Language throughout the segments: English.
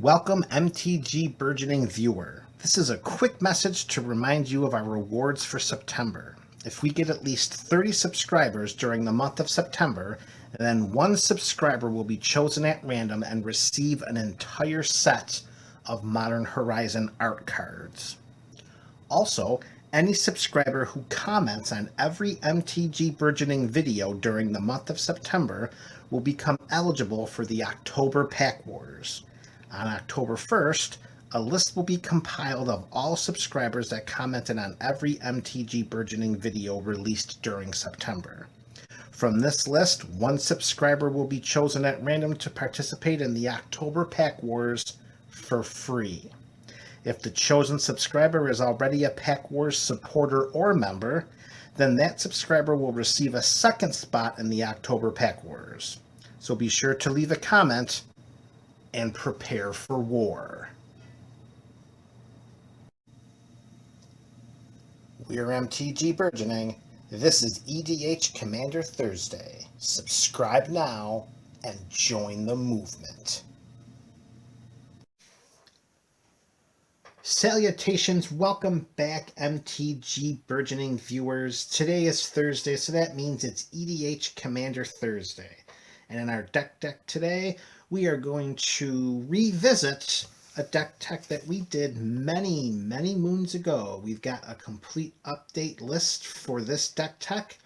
Welcome MTG Burgeoning viewer. This is a quick message to remind you of our rewards for September. If we get at least 30 subscribers during the month of September, then one subscriber will be chosen at random and receive an entire set of Modern Horizon art cards. Also, any subscriber who comments on every MTG Burgeoning video during the month of September will become eligible for the October Pack Wars. On October 1st, a list will be compiled of all subscribers that commented on every MTG Burgeoning video released during September. From this list, one subscriber will be chosen at random to participate in the October Pack Wars for free. If the chosen subscriber is already a Pack Wars supporter or member, then that subscriber will receive a second spot in the October Pack Wars. So be sure to leave a comment and prepare for war. We're MTG Burgeoning. This is EDH Commander Thursday. Subscribe now and join the movement. Salutations, welcome back MTG Burgeoning viewers. Today is Thursday, so that means it's EDH Commander Thursday. And in our deck today, we are going to revisit a deck tech that we did many moons ago. We've got a complete update list for this deck tech,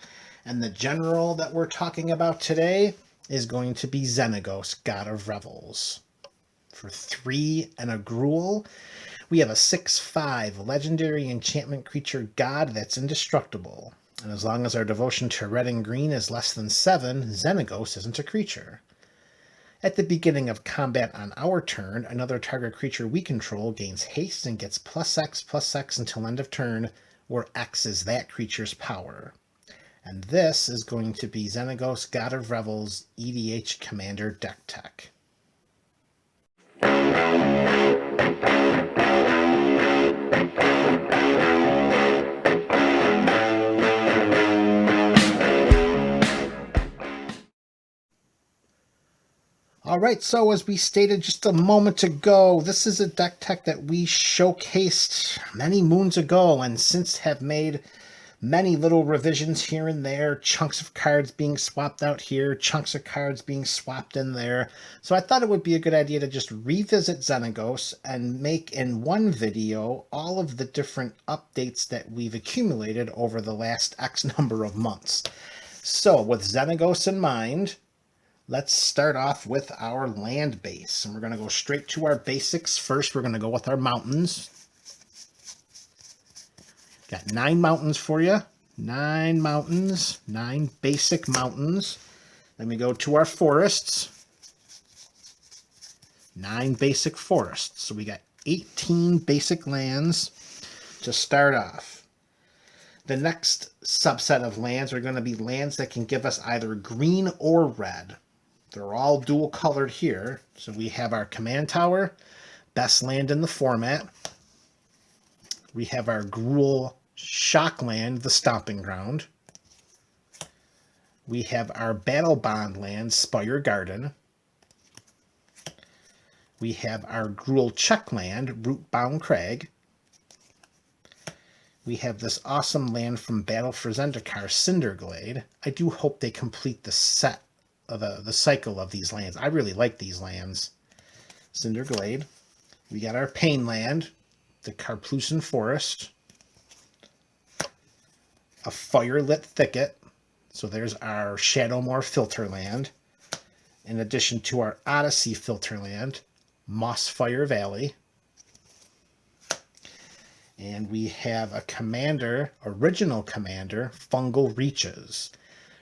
and the general that we're talking about today is going to be Xenagos, God of Revels. For 3 and a gruel, we have a 6/5 legendary enchantment creature god that's indestructible. And as long as our devotion to red and green is less than 7, Xenagos isn't a creature. At the beginning of combat on our turn, another target creature we control gains haste and gets +X/+X until end of turn, where X is that creature's power. And this is going to be Xenagos, God of Revels EDH Commander deck tech. Alright, so as we stated just a moment ago, this is a deck tech that we showcased many moons ago and since have made many little revisions here and there, chunks of cards being swapped out here, chunks of cards being swapped in there. So I thought it would be a good idea to just revisit Xenagos and make in one video all of the different updates that we've accumulated over the last X number of months. So with Xenagos in mind, let's start off with our land base. And we're going to go straight to our basics. First, we're going to go with our mountains. Got 9 mountains for you. 9 mountains. 9 basic mountains. Then we go to our forests. 9 basic forests. So we got 18 basic lands to start off. The next subset of lands are going to be lands that can give us either green or red. They're all dual colored here. So we have our command tower, best land in the format. We have our Gruul shock land, the stomping ground. We have our battle bond land, Spire Garden. We have our Gruul check land, Rootbound Crag. We have this awesome land from Battle for Zendikar, Cinderglade. I do hope they complete the set of the cycle of these lands. I really like these lands. Cinderglade. We got our Pain land, the Karplusan Forest. A Firelit Thicket. So there's our Shadowmoor filter land. In addition to our Odyssey filter land, Mossfire Valley. And we have a commander, original commander, Fungal Reaches.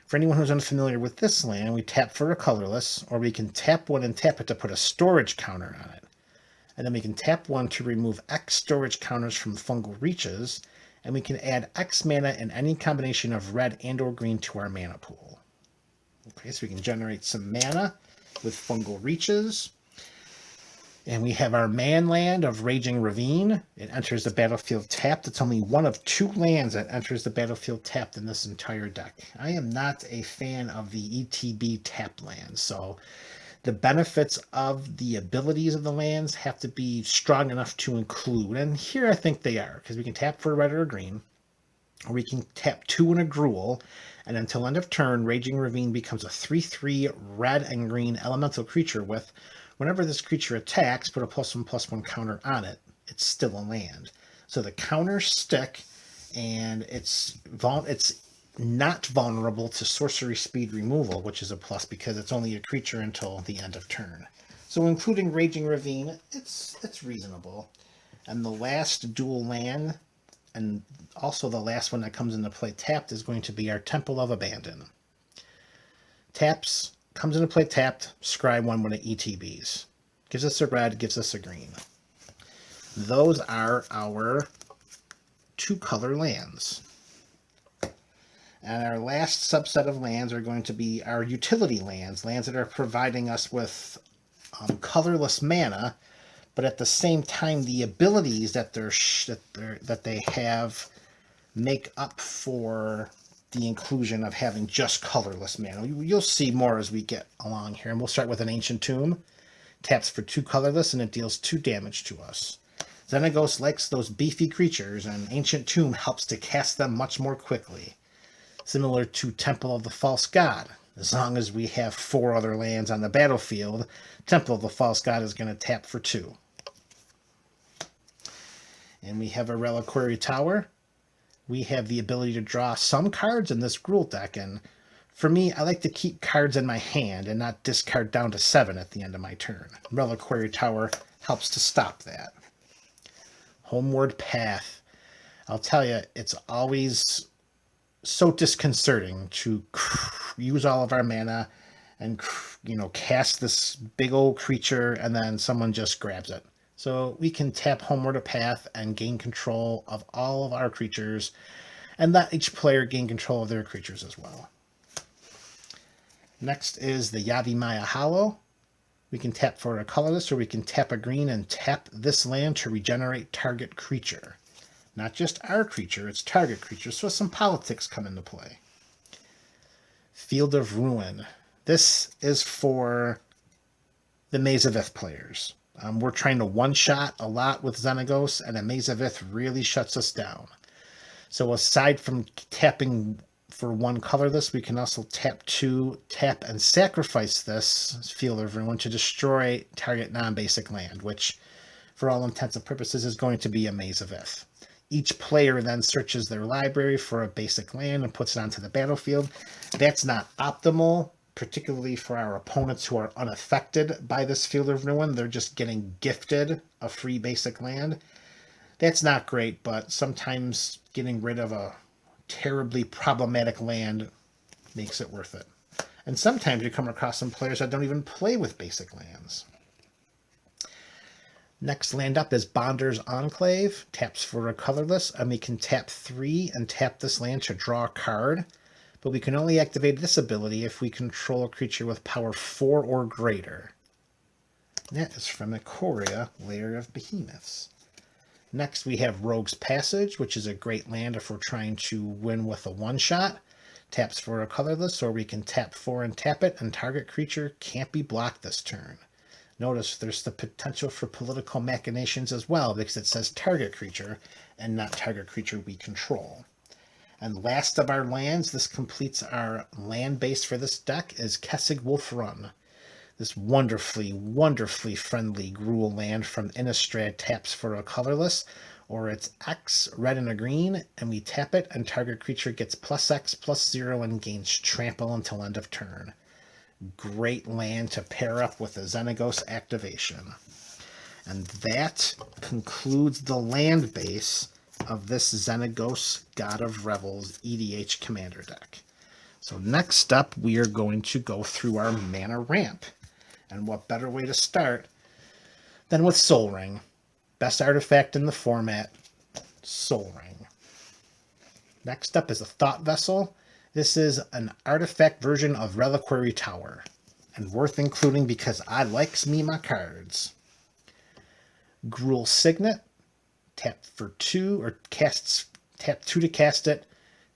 For anyone who's unfamiliar with this land, we tap for a colorless, or we can tap 1 and tap it to put a storage counter on it. And then we can tap 1 to remove X storage counters from Fungal Reaches, and we can add X mana in any combination of red and or green to our mana pool. Okay, so we can generate some mana with Fungal Reaches. And we have our man land of Raging Ravine. It enters the battlefield tapped. It's only one of 2 lands that enters the battlefield tapped in this entire deck. I am not a fan of the ETB tap lands, so The benefits of the abilities of the lands have to be strong enough to include, and here I think they are, because we can tap for a red or a green, or we can tap 2 and a Gruul, and until end of turn, Raging Ravine becomes a 3/3 red and green elemental creature with, whenever this creature attacks, put a +1/+1 counter on it. It's still a land. So the counters stick, and it's not vulnerable to sorcery speed removal, which is a plus because it's only a creature until the end of turn. So including Raging Ravine, it's reasonable. And the last dual land, and also the last one that comes into play tapped, is going to be our Temple of Abandon. Comes into play tapped, scry 1 when it ETBs. Gives us a red, gives us a green. Those are our 2-color lands. And our last subset of lands are going to be our utility lands, lands that are providing us with colorless mana, but at the same time, the abilities that they have make up for the inclusion of having just colorless mana. You'll see more as we get along here, and we'll start with an Ancient Tomb. Taps for 2 colorless, and it deals 2 damage to us. Xenagos likes those beefy creatures, and Ancient Tomb helps to cast them much more quickly. Similar to Temple of the False God. As long as we have 4 other lands on the battlefield, Temple of the False God is going to tap for 2. And we have a Reliquary Tower. We have the ability to draw some cards in this Gruul deck, and for me, I like to keep cards in my hand and not discard down to 7 at the end of my turn. Reliquary Tower helps to stop that. Homeward Path. I'll tell you, it's always so disconcerting to use all of our mana and, cast this big old creature and then someone just grabs it. So we can tap Homeward Path and gain control of all of our creatures, and let each player gain control of their creatures as well. Next is the Yavimaya Hollow. We can tap for a colorless, or we can tap a green and tap this land to regenerate target creature. Not just our creature, it's target creature, so some politics come into play. Field of Ruin. This is for the Maze of Ith players. We're trying to one-shot a lot with Xenagos, and a Maze of Ith really shuts us down. So aside from tapping for 1 colorless, we can also tap 2, tap and sacrifice this Field of Ruin to destroy target non-basic land, which, for all intents and purposes, is going to be a Maze of Ith. Each player then searches their library for a basic land and puts it onto the battlefield. That's not optimal, particularly for our opponents who are unaffected by this Field of Ruin. They're just getting gifted a free basic land. That's not great, but sometimes getting rid of a terribly problematic land makes it worth it. And sometimes you come across some players that don't even play with basic lands. Next land up is Bonder's Enclave. Taps for a colorless, and we can tap 3 and tap this land to draw a card. But we can only activate this ability if we control a creature with power 4 or greater. That is from Ikoria, Lair of Behemoths. Next we have Rogue's Passage, which is a great land if we're trying to win with a one-shot. Taps for a colorless, or we can tap 4 and tap it, and target creature can't be blocked this turn. Notice there's the potential for political machinations as well, because it says target creature and not target creature we control. And last of our lands, this completes our land base for this deck, is Kessig Wolf Run. This wonderfully, wonderfully friendly Gruul land from Innistrad taps for a colorless, or it's X, red and a green, and we tap it, and target creature gets +X/+0 and gains trample until end of turn. Great land to pair up with a Xenagos activation. And that concludes the land base of this Xenagos God of Revels EDH commander deck. So next up, we are going to go through our mana ramp. And what better way to start than with Soul Ring. Best artifact in the format, Soul Ring. Next up is a Thought Vessel. This is an artifact version of Reliquary Tower, and worth including because I likes me my cards. Gruul Signet, tap for 2, or tap 2 to cast it,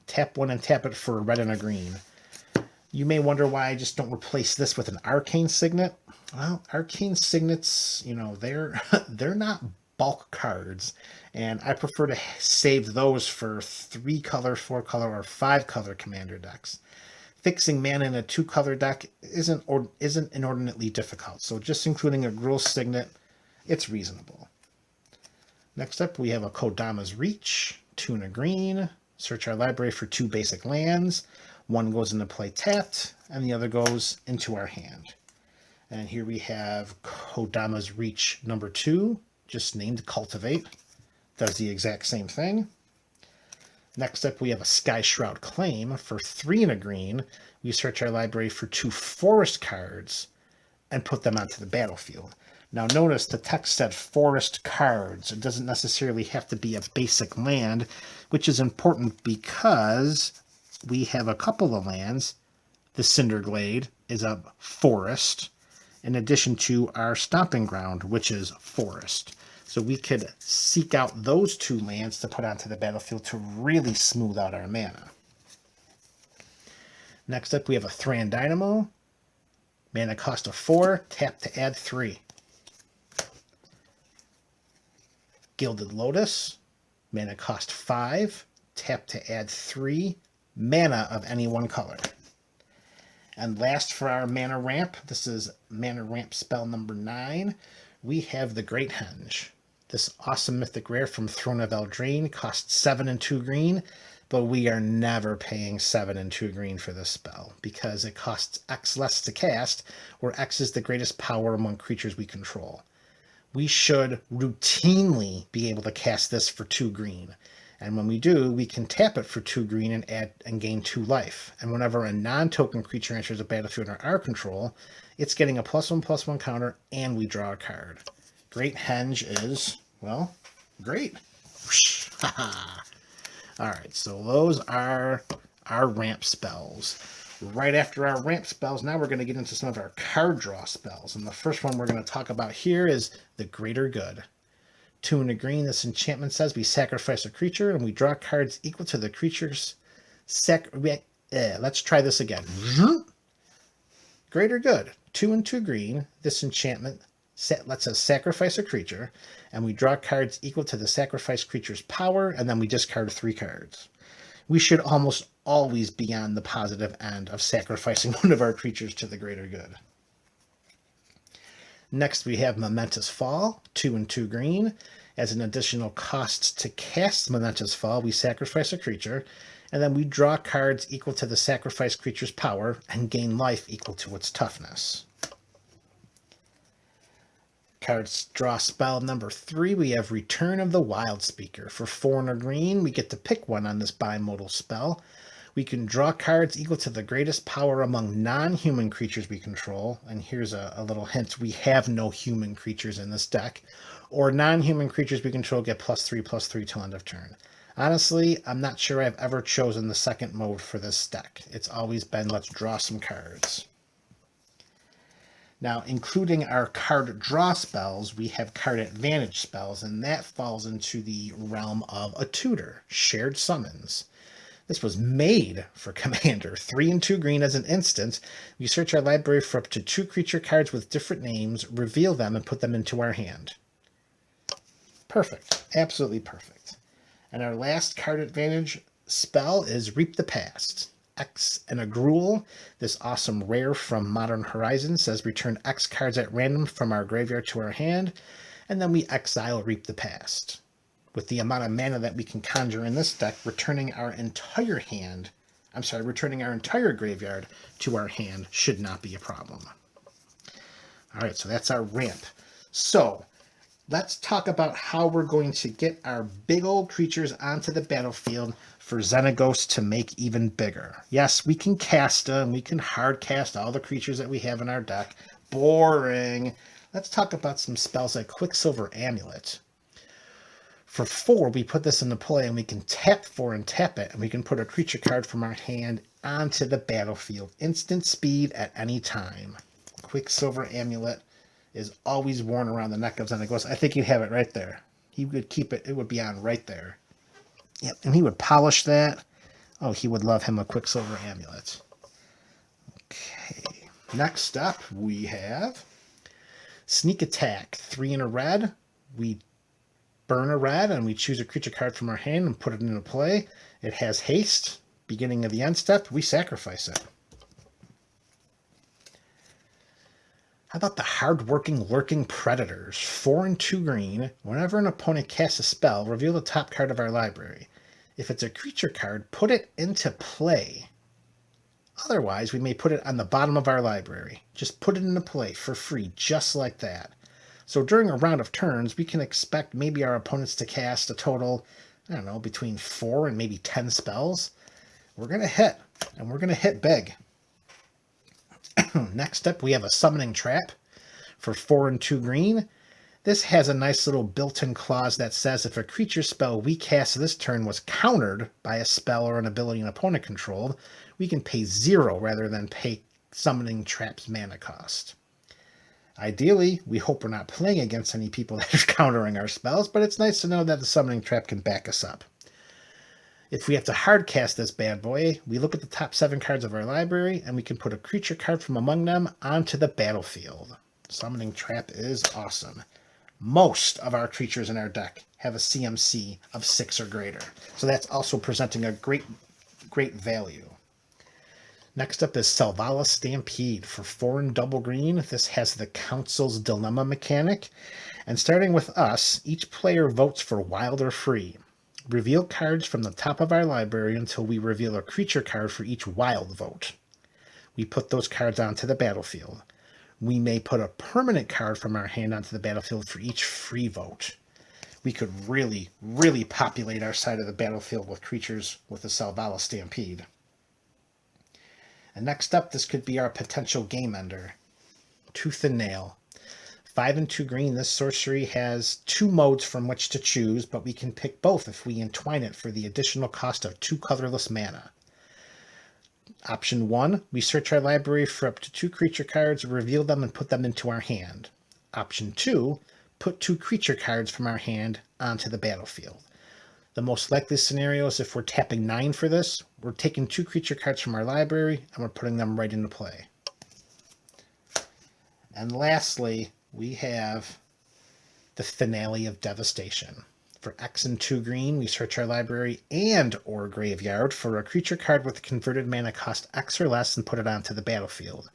tap 1 and tap it for a red and a green. You may wonder why I just don't replace this with an Arcane Signet. Well, Arcane Signets, you know, they're they're not bulk cards, and I prefer to save those for 3-color, 4-color, or 5-color commander decks. Fixing mana in a 2-color deck isn't inordinately difficult, so just including a Gruul Signet, it's reasonable. Next up, we have a Kodama's Reach, 2 and a green. Search our library for 2 basic lands. One goes into play tapped, and the other goes into our hand. And here we have Kodama's Reach number 2, just named Cultivate. Does the exact same thing. Next up, we have a Sky Shroud Claim for 3 and a green. We search our library for 2 forest cards and put them onto the battlefield. Now notice the text said forest cards. It doesn't necessarily have to be a basic land, which is important because we have a couple of lands. The Cinderglade is a forest, in addition to our Stomping Ground, which is forest. So we could seek out those 2 lands to put onto the battlefield to really smooth out our mana. Next up, we have a Thran Dynamo. Mana cost of 4, tap to add 3. Gilded Lotus. Mana cost 5, tap to add 3 mana of any one color. And last for our mana ramp, this is mana ramp spell number 9, we have the Great Henge. This awesome mythic rare from Throne of Eldraine costs 7 and 2 green, but we are never paying 7 and 2 green for this spell because it costs X less to cast, where X is the greatest power among creatures we control. We should routinely be able to cast this for 2 green. And when we do, we can tap it for 2 green and add and gain 2 life. And whenever a non-token creature enters a battlefield under our control, it's getting a +1/+1 counter, and we draw a card. Great Henge is, well, great. Alright, so those are our ramp spells. Right after our ramp spells, now we're going to get into some of our card draw spells. And the first one we're going to talk about here is the Greater Good. 2 and a green, this enchantment says we sacrifice a creature and we draw cards equal to the creature's let's try this again. Greater Good. 2 and 2 green, this enchantment lets us sacrifice a creature, and we draw cards equal to the sacrificed creature's power, and then we discard 3 cards. We should almost always be on the positive end of sacrificing one of our creatures to the Greater Good. Next, we have Momentous Fall, 2 and 2 green. As an additional cost to cast Momentous Fall, we sacrifice a creature, and then we draw cards equal to the sacrificed creature's power and gain life equal to its toughness. Cards draw spell number 3, we have Return of the Wild Speaker. For 4 and a green, we get to pick one on this bimodal spell. We can draw cards equal to the greatest power among non-human creatures we control. And here's a little hint. We have no human creatures in this deck. Or non-human creatures we control get +3/+3 till end of turn. Honestly, I'm not sure I've ever chosen the second mode for this deck. It's always been let's draw some cards. Now, including our card draw spells, we have card advantage spells, and that falls into the realm of a tutor, Shared Summons. This was made for Commander. 3 and 2 green as an instant. We search our library for up to 2 creature cards with different names, reveal them, and put them into our hand. Perfect. Absolutely perfect. And our last card advantage spell is Reap the Past. X and a Gruul. This awesome rare from Modern Horizons says return X cards at random from our graveyard to our hand, and then we exile Reap the Past. With the amount of mana that we can conjure in this deck, returning our entire graveyard to our hand should not be a problem. Alright, so that's our ramp. So, let's talk about how we're going to get our big old creatures onto the battlefield for Xenagos to make even bigger. Yes, we can cast them. We can hard cast all the creatures that we have in our deck. Boring. Let's talk about some spells like Quicksilver Amulet. For 4, we put this into play, and we can tap 4 and tap it, and we can put a creature card from our hand onto the battlefield. Instant speed at any time. Quicksilver Amulet is always worn around the neck of Xenagos. I think he'd have it right there. He would keep it. It would be on right there. Yep, and he would polish that. Oh, he would love him a Quicksilver Amulet. Okay. Next up, we have Sneak attack, 3 in a red. We burn a red and we choose a creature card from our hand and put it into play. It has haste. Beginning of the end step, we sacrifice it. How about the hard-working Lurking Predators? 4 and 2 green. Whenever an opponent casts a spell, reveal the top card of our library. If it's a creature card, put it into play. Otherwise, we may put it on the bottom of our library. Just put it into play for free, just like that. So during a round of turns, we can expect maybe our opponents to cast a total, I don't know, between 4 and maybe 10 spells. We're going to hit, and we're going to hit big. Next up, we have a Summoning Trap for 4 and 2 green. This has a nice little built-in clause that says if a creature spell we cast this turn was countered by a spell or an ability an opponent controlled, we can pay 0 rather than pay Summoning Trap's mana cost. Ideally, we hope we're not playing against any people that are countering our spells, but it's nice to know that the Summoning Trap can back us up. If we have to hard cast this bad boy, we look at the top 7 cards of our library, and we can put a creature card from among them onto the battlefield. Summoning Trap is awesome. Most of our creatures in our deck have a CMC of 6 or greater, so that's also presenting a great value. Next up is Selvala Stampede for 4 and double green. This has the Council's Dilemma mechanic, and starting with us, each player votes for wild or free. Reveal cards from the top of our library until we reveal a creature card for each wild vote. We put those cards onto the battlefield. We may put a permanent card from our hand onto the battlefield for each free vote. We could really, really populate our side of the battlefield with creatures with the Selvala Stampede. And next up, this could be our potential game ender, Tooth and Nail. 5 and 2 green, this sorcery has 2 modes from which to choose, but we can pick both if we entwine it for the additional cost of 2 colorless mana. Option 1, we search our library for up to 2 creature cards, reveal them, and put them into our hand. Option 2, put 2 creature cards from our hand onto the battlefield. The most likely scenario is if we're tapping 9 for this, we're taking 2 creature cards from our library, and we're putting them right into play. And lastly, we have the Finale of Devastation. For X and 2 green, we search our library and or graveyard for a creature card with a converted mana cost X or less and put it onto the battlefield.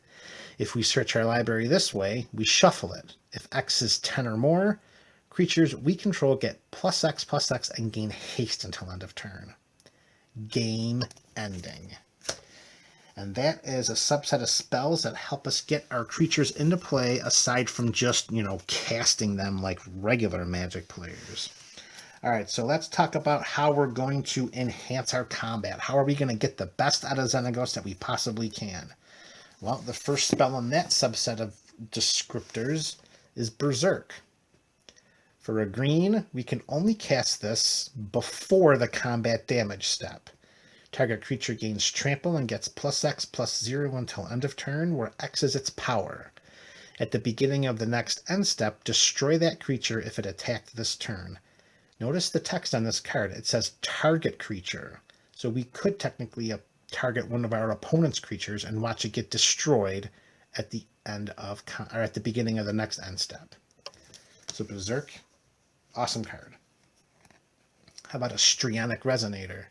If we search our library this way, we shuffle it. If X is 10 or more, creatures we control get +X and gain haste until end of turn. Game ending. And that is a subset of spells that help us get our creatures into play aside from just, casting them like regular Magic players. All right, so let's talk about how we're going to enhance our combat. How are we going to get the best out of Xenagos that we possibly can? Well, the first spell in that subset of descriptors is Berserk. For a green, we can only cast this before the combat damage step. Target creature gains trample and gets +X/+0 until end of turn, where X is its power. At the beginning of the next end step, destroy that creature if it attacked this turn. Notice the text on this card. It says target creature. So we could technically target one of our opponent's creatures and watch it get destroyed at the at the beginning of the next end step. So Berserk, awesome card. How about a Strionic Resonator?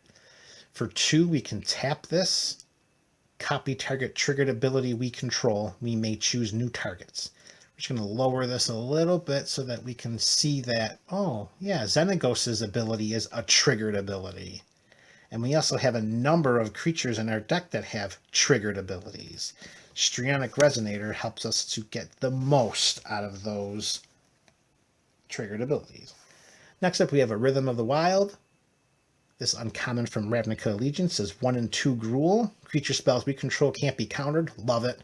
For 2, we can tap this, copy target triggered ability we control. We may choose new targets. We're just going to lower this a little bit so that we can see that, oh, yeah, Xenagos' ability is a triggered ability. And we also have a number of creatures in our deck that have triggered abilities. Strionic Resonator helps us to get the most out of those triggered abilities. Next up, we have a Rhythm of the Wild. This uncommon from Ravnica Allegiance is 1 and 2 Gruul. Creature spells we control can't be countered. Love it.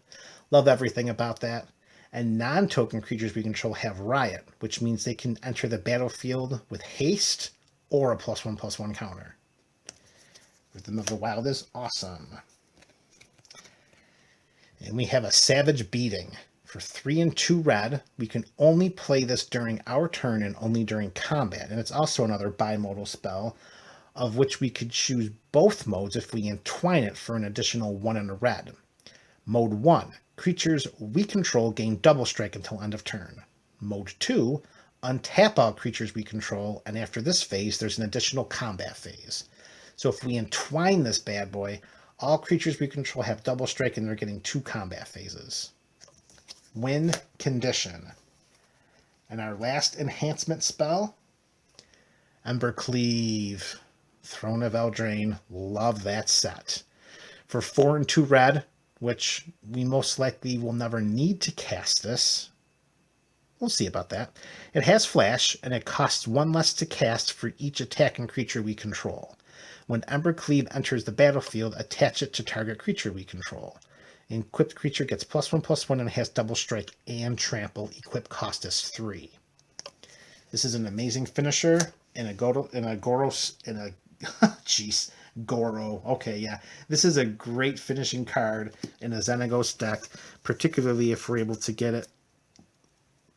Love everything about that. And non-token creatures we control have Riot, which means they can enter the battlefield with haste or a +1/+1 counter. Rhythm of the Wild is awesome. And we have a Savage Beating. For 3 and 2 red, we can only play this during our turn and only during combat. And it's also another bimodal spell, of which we could choose both modes if we entwine it for an additional 1 and a red. Mode 1, Creatures we control gain double strike until end of turn. Mode 2, untap all creatures we control, and after this phase, there's an additional combat phase. So if we entwine this bad boy, all creatures we control have double strike and they're getting 2 combat phases. Win condition. And our last enhancement spell, Embercleave, Throne of Eldraine. Love that set. For 4 and 2 red, which we most likely will never need to cast this. We'll see about that. It has flash, and it costs 1 less to cast for each attacking creature we control. When Embercleave enters the battlefield, attach it to target creature we control. Equipped creature gets +1/+1 and has double strike and trample. Equip cost is 3. This is an amazing finisher Goro. Okay, yeah. This is a great finishing card in a Xenagos deck, particularly if we're able to get it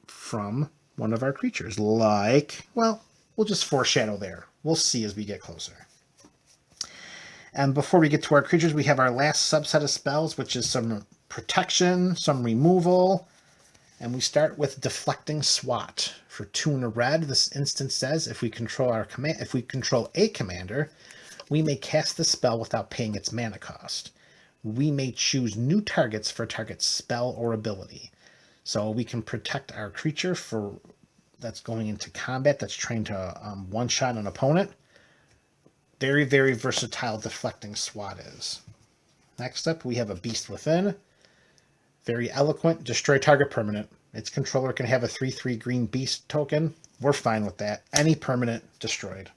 from one of our creatures. Like, well, we'll just foreshadow there. We'll see as we get closer. And before we get to our creatures, we have our last subset of spells, which is some protection, some removal. And we start with Deflecting Swat. For 2 and a red, this instance says if we control a commander, we may cast the spell without paying its mana cost. We may choose new targets for target spell or ability. So we can protect our creature that's going into combat, that's trying to one-shot an opponent. Very, very versatile Deflecting Swat is. Next up, we have a Beast Within. Very eloquent, destroy target permanent. Its controller can have a 3/3 green beast token. We're fine with that. Any permanent, destroyed.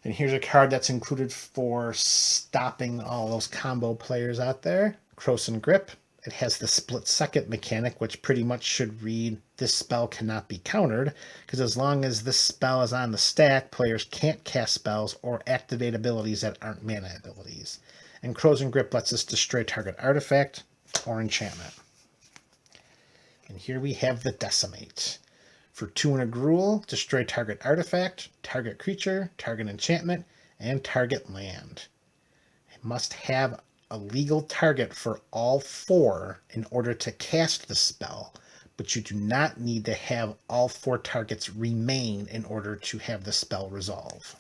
And here's a card that's included for stopping all those combo players out there. Krosan Grip. It has the split second mechanic, which pretty much should read, this spell cannot be countered, because as long as this spell is on the stack, players can't cast spells or activate abilities that aren't mana abilities. And Krosan Grip lets us destroy target artifact or enchantment. And here we have the Decimate. For 2 and a gruel, destroy target artifact, target creature, target enchantment, and target land. It must have a legal target for all 4 in order to cast the spell, but you do not need to have all 4 targets remain in order to have the spell resolve.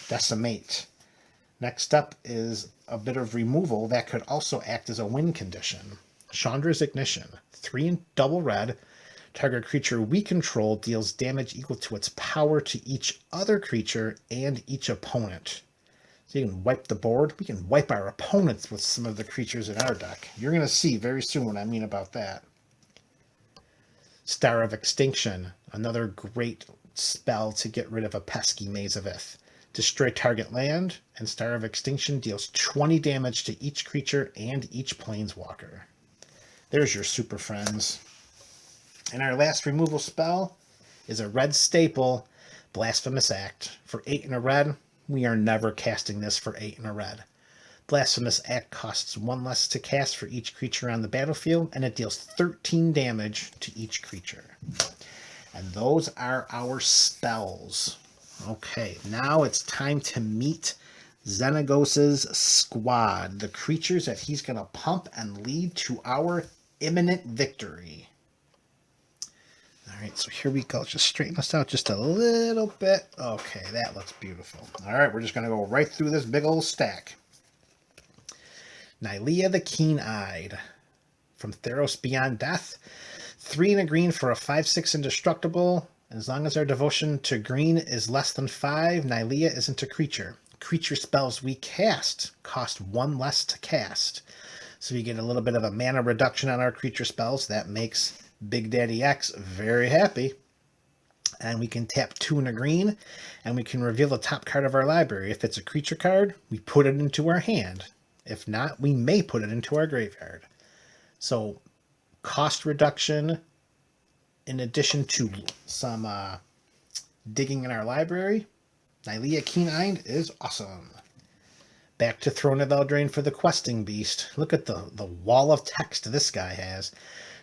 Decimate. Next up is a bit of removal that could also act as a win condition. Chandra's Ignition. 3 and double red. Target creature we control deals damage equal to its power to each other creature and each opponent. So you can wipe the board. We can wipe our opponents with some of the creatures in our deck. You're going to see very soon what I mean about that. Star of Extinction. Another great spell to get rid of a pesky Maze of Ith. Destroy target land, and Star of Extinction deals 20 damage to each creature and each planeswalker. There's your super friends. And our last removal spell is a red staple, Blasphemous Act. For 8 and a red, we are never casting this for 8 and a red. Blasphemous Act costs 1 less to cast for each creature on the battlefield, and it deals 13 damage to each creature. And those are our spells. Okay, now it's time to meet Xenagos' squad, the creatures that he's going to pump and lead to our imminent victory. All right, so here we go. Just straighten this out just a little bit. Okay, that looks beautiful. All right, we're just going to go right through this big old stack. Nylea the Keen-Eyed. From Theros Beyond Death. 3 and a green for a 5/6 indestructible. As long as our devotion to green is less than 5, Nylea isn't a creature. Creature spells we cast cost 1 less to cast. So we get a little bit of a mana reduction on our creature spells. That makes Big Daddy X very happy. And we can tap 2 and a green, and we can reveal the top card of our library. If it's a creature card, we put it into our hand. If not, we may put it into our graveyard. So cost reduction in addition to some digging in our library. Nylea Keen-Eyed is awesome. Back to Throne of Eldraine for the Questing Beast. Look at the wall of text this guy has.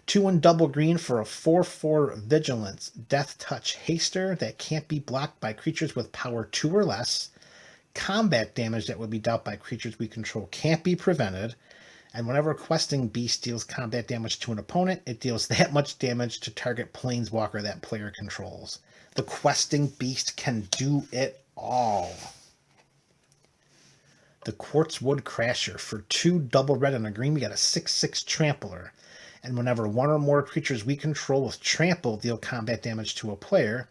2 and double green for a 4/4 Vigilance Death Touch Haster that can't be blocked by creatures with power 2 or less. Combat damage that would be dealt by creatures we control can't be prevented. And whenever a questing beast deals combat damage to an opponent, it deals that much damage to target planeswalker that player controls. The questing beast can do it all. The Quartzwood Crasher. For 2 double red and a green, we got a 6/6 Trampler. And whenever one or more creatures we control with Trample deal combat damage to a player,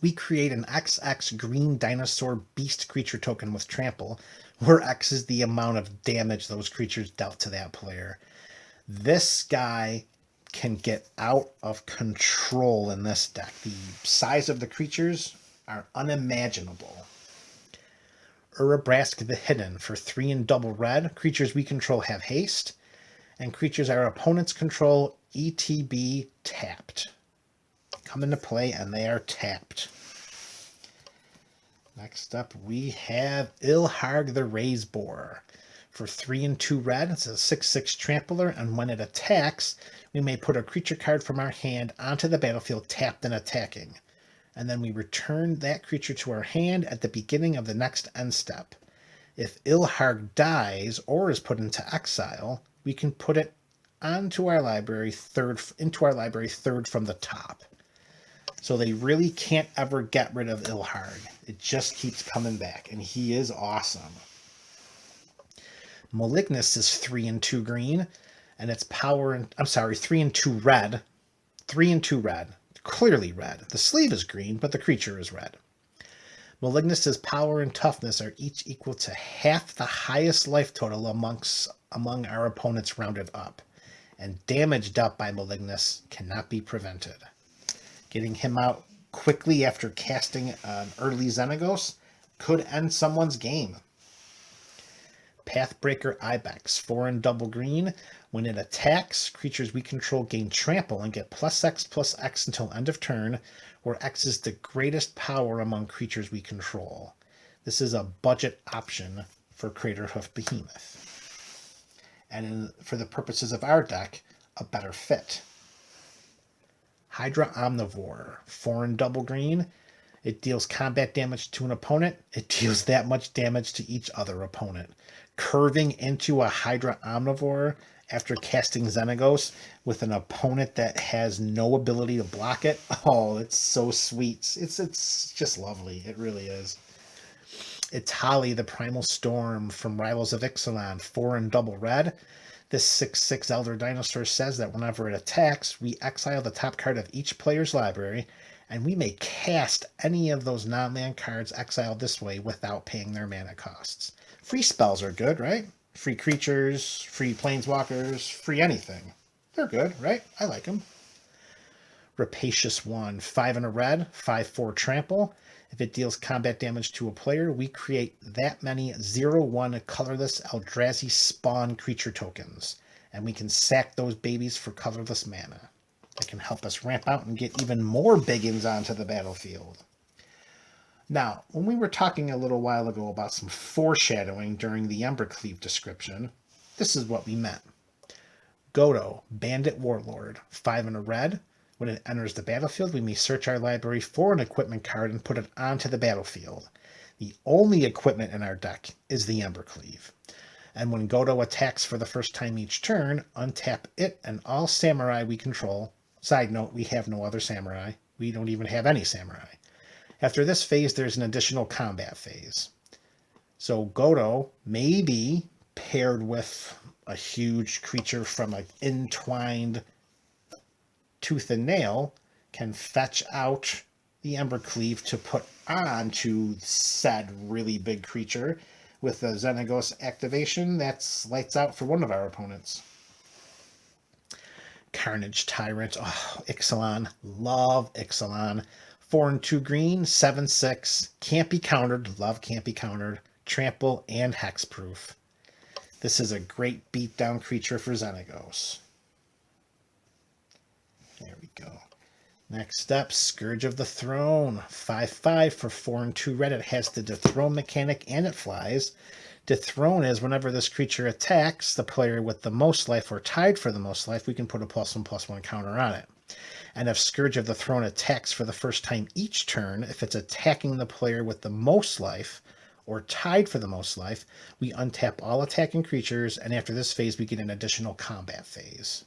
we create an XX green dinosaur beast creature token with Trample, where X is the amount of damage those creatures dealt to that player. This guy can get out of control in this deck. The size of the creatures are unimaginable. Urabrask the Hidden. For 3 and double red, creatures we control have haste, and creatures our opponents control ETB tapped. Come into play and they are tapped. Next up we have Ilharg the Razeboar. For 3 and 2 red, it's a 6/6 Trampler, and when it attacks, we may put a creature card from our hand onto the battlefield tapped and attacking. And then we return that creature to our hand at the beginning of the next end step. If Ilharg dies or is put into exile, we can put it into our library third from the top. So they really can't ever get rid of Ilharg. It just keeps coming back, and he is awesome. Malignus is 3 and 2 green, and its power, 3 and 2 red. 3 and 2 red. Clearly red. The sleeve is green, but the creature is red. Malignus's power and toughness are each equal to half the highest life total among our opponents rounded up, and damage dealt by Malignus cannot be prevented. Getting him out quickly after casting an early Xenagos could end someone's game. Pathbreaker Ibex. 4 and double green. When it attacks, creatures we control gain trample and get +X/+X until end of turn, where X is the greatest power among creatures we control. This is a budget option for Craterhoof Behemoth. And for the purposes of our deck, a better fit. Hydra Omnivore. 4 and double green. It deals combat damage to an opponent. It deals that much damage to each other opponent. Curving into a Hydra Omnivore after casting Xenagos with an opponent that has no ability to block it. Oh, it's so sweet. It's just lovely. It really is. It's Holly, the Primal Storm from Rivals of Ixalan. 4 and double red. This 6/6 Elder Dinosaur says that whenever it attacks, we exile the top card of each player's library, and we may cast any of those non-land cards exiled this way without paying their mana costs. Free spells are good, right? Free creatures, free planeswalkers, free anything. They're good, right? I like them. Rapacious One. 5 and a red, 5/4 Trample. If it deals combat damage to a player, we create that many 0/1 colorless Eldrazi spawn creature tokens, and we can sack those babies for colorless mana. That can help us ramp out and get even more biggins onto the battlefield. Now, when we were talking a little while ago about some foreshadowing during the Embercleave description, this is what we meant. Godo, Bandit Warlord. 5 and a red. When it enters the battlefield, we may search our library for an equipment card and put it onto the battlefield. The only equipment in our deck is the Embercleave. And when Godo attacks for the first time each turn, untap it and all samurai we control. Side note, we have no other samurai. We don't even have any samurai. After this phase, there's an additional combat phase. So Godo may be paired with a huge creature from an entwined Tooth and Nail, can fetch out the Embercleave to put onto said really big creature with the Xenagos activation. That's lights out for one of our opponents. Carnage Tyrant. Oh, Ixalan. Love Ixalan. 4 and 2 green, 7/6. Can't be countered. Love can't be countered. Trample and hexproof. This is a great beatdown creature for Xenagos. There we go. Next up, Scourge of the Throne. 5/5 for 4 and 2 red. It has the dethrone mechanic and it flies. Dethrone is whenever this creature attacks the player with the most life or tied for the most life, we can put a +1/+1 counter on it. And if Scourge of the Throne attacks for the first time each turn, if it's attacking the player with the most life or tied for the most life, we untap all attacking creatures, and after this phase, we get an additional combat phase.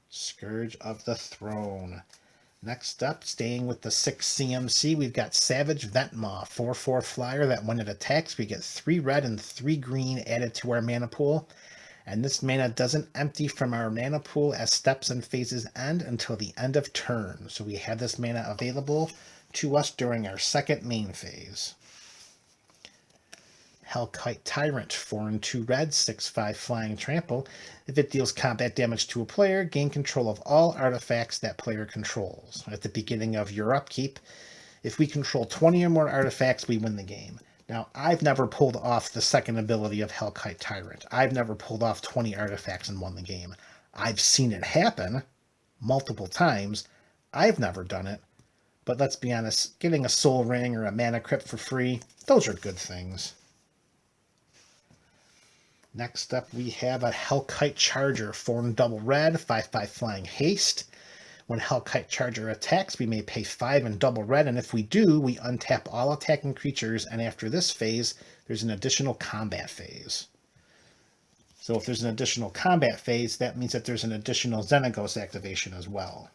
Scourge of the Throne. Next up, staying with the 6 CMC, we've got Savage Ventmaw, 4/4 flyer that when it attacks, we get 3 red and 3 green added to our mana pool. And this mana doesn't empty from our mana pool as steps and phases end until the end of turn. So we have this mana available to us during our second main phase. Hellkite Tyrant, 4 and 2 red, 6/5 flying trample. If it deals combat damage to a player, gain control of all artifacts that player controls. At the beginning of your upkeep, if we control 20 or more artifacts, we win the game. Now, I've never pulled off the second ability of Hellkite Tyrant. I've never pulled off 20 artifacts and won the game. I've seen it happen multiple times. I've never done it. But let's be honest, getting a Soul Ring or a Mana Crypt for free, those are good things. Next up, we have a Hellkite Charger, 4 and double red, 5/5 flying haste. When Hellkite Charger attacks, we may pay 5 and double red, and if we do, we untap all attacking creatures, and after this phase, there's an additional combat phase. So if there's an additional combat phase, that means that there's an additional Xenagos activation as well.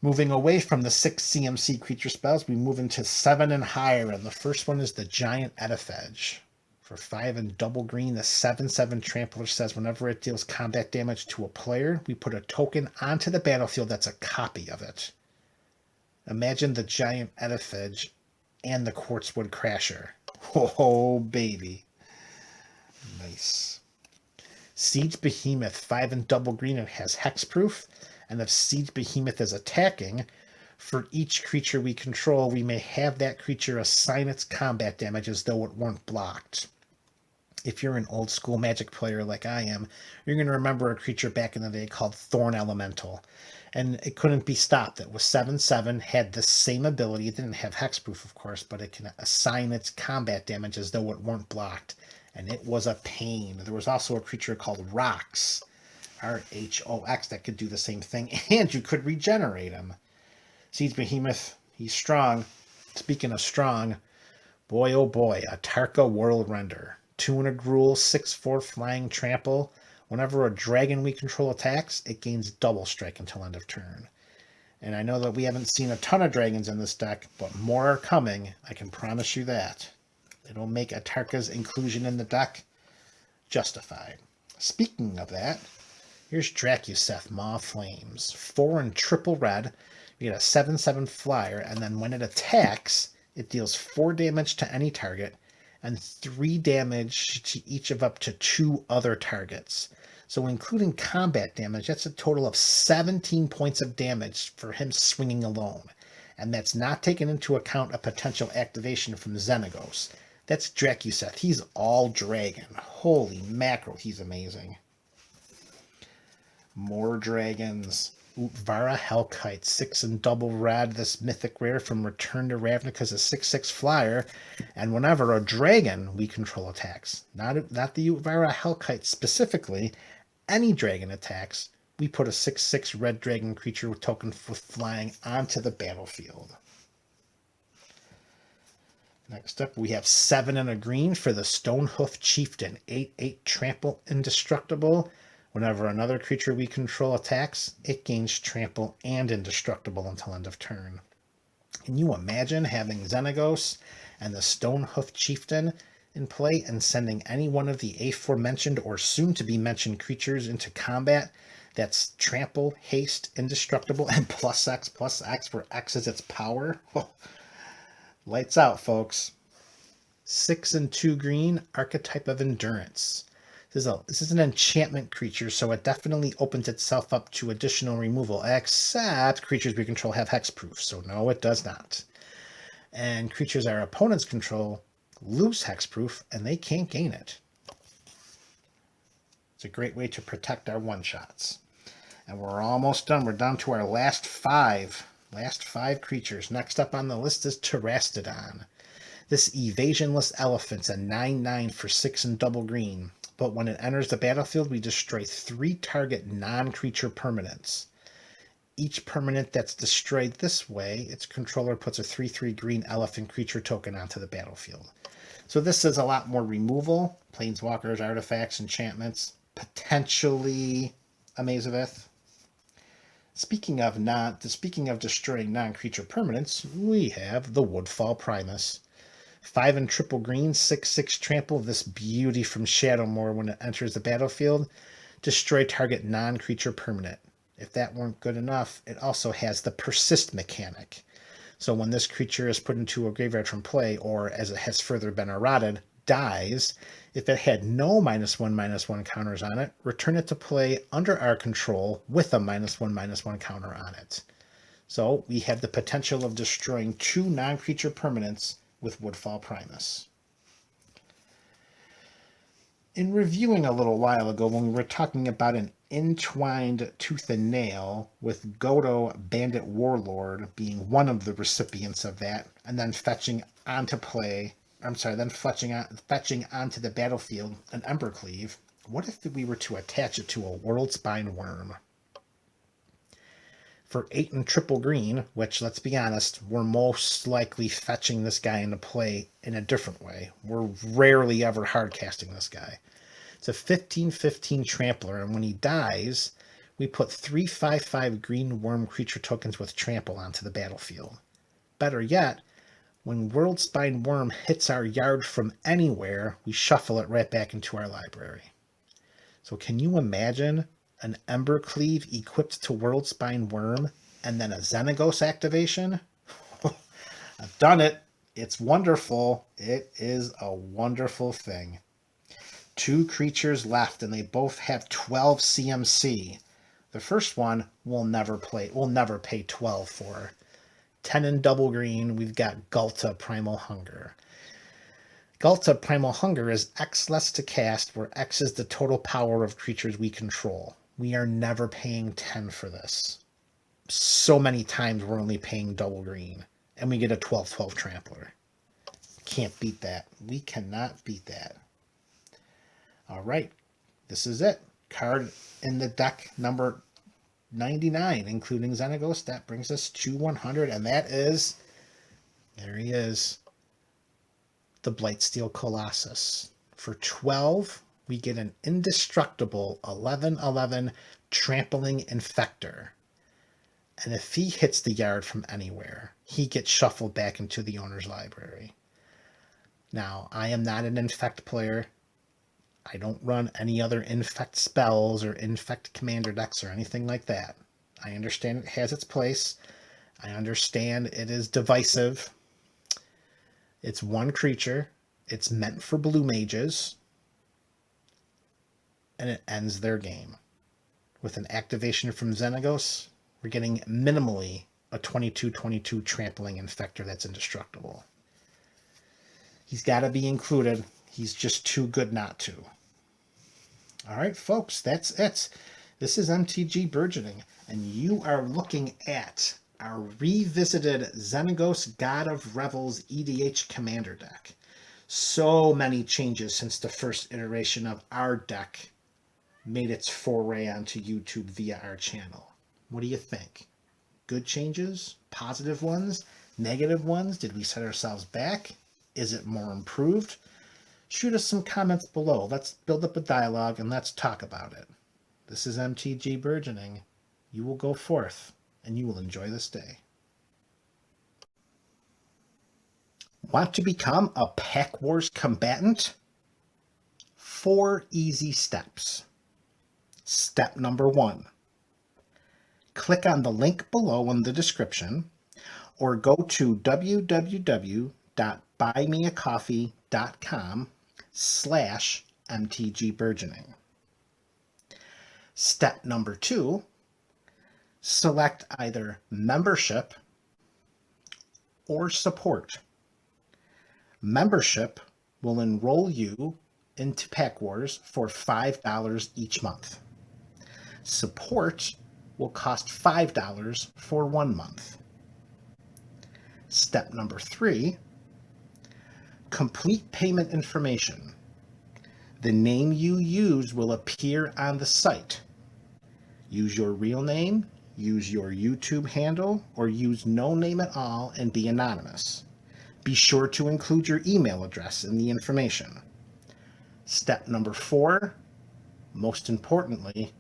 Moving away from the 6 CMC creature spells, we move into 7 and higher, and the first one is the Giant Edifedge. For 5 and double green, the 7/7 Trampler says whenever it deals combat damage to a player, we put a token onto the battlefield that's a copy of it. Imagine the Giant Edifedge and the Quartzwood Crasher. Oh, baby. Nice. Siege Behemoth, 5 and double green, it has hexproof, and if Siege Behemoth is attacking, for each creature we control, we may have that creature assign its combat damage as though it weren't blocked. If you're an old school Magic player like I am, you're going to remember a creature back in the day called Thorn Elemental. And it couldn't be stopped. It was 7/7, had the same ability. It didn't have hexproof, of course, but it can assign its combat damage as though it weren't blocked. And it was a pain. There was also a creature called Rox, Rhox, that could do the same thing. And you could regenerate him. Siege Behemoth, he's strong. Speaking of strong, boy oh boy, a Tarka World Render. 2 and a Gruul, 6/4 flying trample. Whenever a dragon we control attacks, it gains double strike until end of turn. And I know that we haven't seen a ton of dragons in this deck, but more are coming. I can promise you that. It'll make Atarka's inclusion in the deck justified. Speaking of that, here's Drakuseth, Maw Flames. 4 and triple red. You get a 7/7 flyer, and then when it attacks, it deals 4 damage to any target and 3 damage to each of up to 2 other targets. So including combat damage, that's a total of 17 points of damage for him swinging alone. And that's not taking into account a potential activation from Xenagos. That's Drakuseth. He's all dragon. Holy mackerel, he's amazing. More dragons. Utvara Hellkite, 6 and double red, this mythic rare from Return to Ravnica's a 6/6 flyer, and whenever a dragon we control attacks, not the Utvara Hellkite specifically, any dragon attacks, we put a 6/6 red dragon creature with token with flying onto the battlefield. Next up, we have 7 and a green for the Stonehoof Chieftain, 8/8 trample indestructible. Whenever another creature we control attacks, it gains trample and indestructible until end of turn. Can you imagine having Xenagos and the Stonehoof Chieftain in play and sending any one of the aforementioned or soon-to-be mentioned creatures into combat that's trample, haste, indestructible, and +X, where X is its power? Lights out, folks. 6 and 2 green, Archetype of Endurance. This is an enchantment creature, so it definitely opens itself up to additional removal, except creatures we control have hexproof, so no, it does not. And creatures our opponents control lose hexproof, and they can't gain it. It's a great way to protect our one-shots. And we're almost done. We're down to our last five creatures. Next up on the list is Terastodon. This evasionless elephant's a 9/9 for 6 and double green. But when it enters the battlefield, we destroy 3 target non-creature permanents. each permanent that's destroyed this way, its controller puts a 3/3 green elephant creature token onto the battlefield. So this is a lot more removal, planeswalkers, artifacts, enchantments, potentially a Maze of Ith. Speaking of destroying non-creature permanents, we have the Woodfall Primus. 5 and triple green, 6/6 trample, this beauty from Shadowmoor when it enters the battlefield. Destroy target non-creature permanent. If that weren't good enough, it also has the persist mechanic. So when this creature is put into a graveyard from play, or as it has further been eroded, dies, if it had no -1/-1 counters on it, return it to play under our control with a -1/-1 counter on it. So we have the potential of destroying 2 non-creature permanents with Woodfall Primus. In reviewing a little while ago when we were talking about an entwined tooth and nail, with Godo Bandit Warlord being one of the recipients of that, and then fetching onto the battlefield an Embercleave, what if we were to attach it to a Worldspine Worm? For 8 and triple green, which, let's be honest, we're most likely fetching this guy into play in a different way. We're rarely ever hardcasting this guy. It's a 15/15 trampler, and when he dies, we put 3/5/5 green worm creature tokens with trample onto the battlefield. Better yet, when Worldspine Worm hits our yard from anywhere, we shuffle it right back into our library. So can you imagine an Embercleave equipped to Worldspine Worm and then a Xenagos activation? I've done it. It's wonderful. It is a wonderful thing. 2 creatures left, and they both have 12 CMC. The first one we'll never pay 12 for. 10 and double green, we've got Ghalta Primal Hunger. Ghalta Primal Hunger is X less to cast, where X is the total power of creatures we control. We are never paying 10 for this. So many times we're only paying double green, and we get a 12/12 trampler. Can't beat that. We cannot beat that. All right, this is it. Card in the deck number 99, including Xenagos. That brings us to 100, and that is, there he is, the Blightsteel Colossus. For 12, we get an indestructible 11/11 trampling infector. And if he hits the yard from anywhere, he gets shuffled back into the owner's library. Now, I am not an infect player. I don't run any other infect spells or infect commander decks or anything like that. I understand it has its place. I understand it is divisive. It's one creature. It's meant for blue mages. And it ends their game. With an activation from Xenagos, we're getting minimally a 22/22 trampling infector that's indestructible. He's got to be included. He's just too good not to. All right, folks, that's it. This is MTG Burgeoning, and you are looking at our revisited Xenagos God of Revels EDH commander deck. So many changes since the first iteration of our deck made its foray onto YouTube via our channel. What do you think? Good changes? Positive ones? Negative ones? Did we set ourselves back? Is it more improved? Shoot us some comments below. Let's build up a dialogue and let's talk about it. This is MTG Burgeoning. You will go forth and you will enjoy this day. Want to become a Pack Wars combatant? 4 easy steps. Step number 1. Click on the link below in the description or go to www.buymeacoffee.com/MTG Burgeoning. Step number 2. Select either membership or support. Membership will enroll you into Pack Wars for $5 each month. Support will cost $5 for 1 month. Step number 3, complete payment information. The name you use will appear on the site. Use your real name, use your YouTube handle or use no name at all and be anonymous. Be sure to include your email address in the information. Step number 4, most importantly,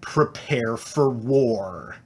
prepare for war.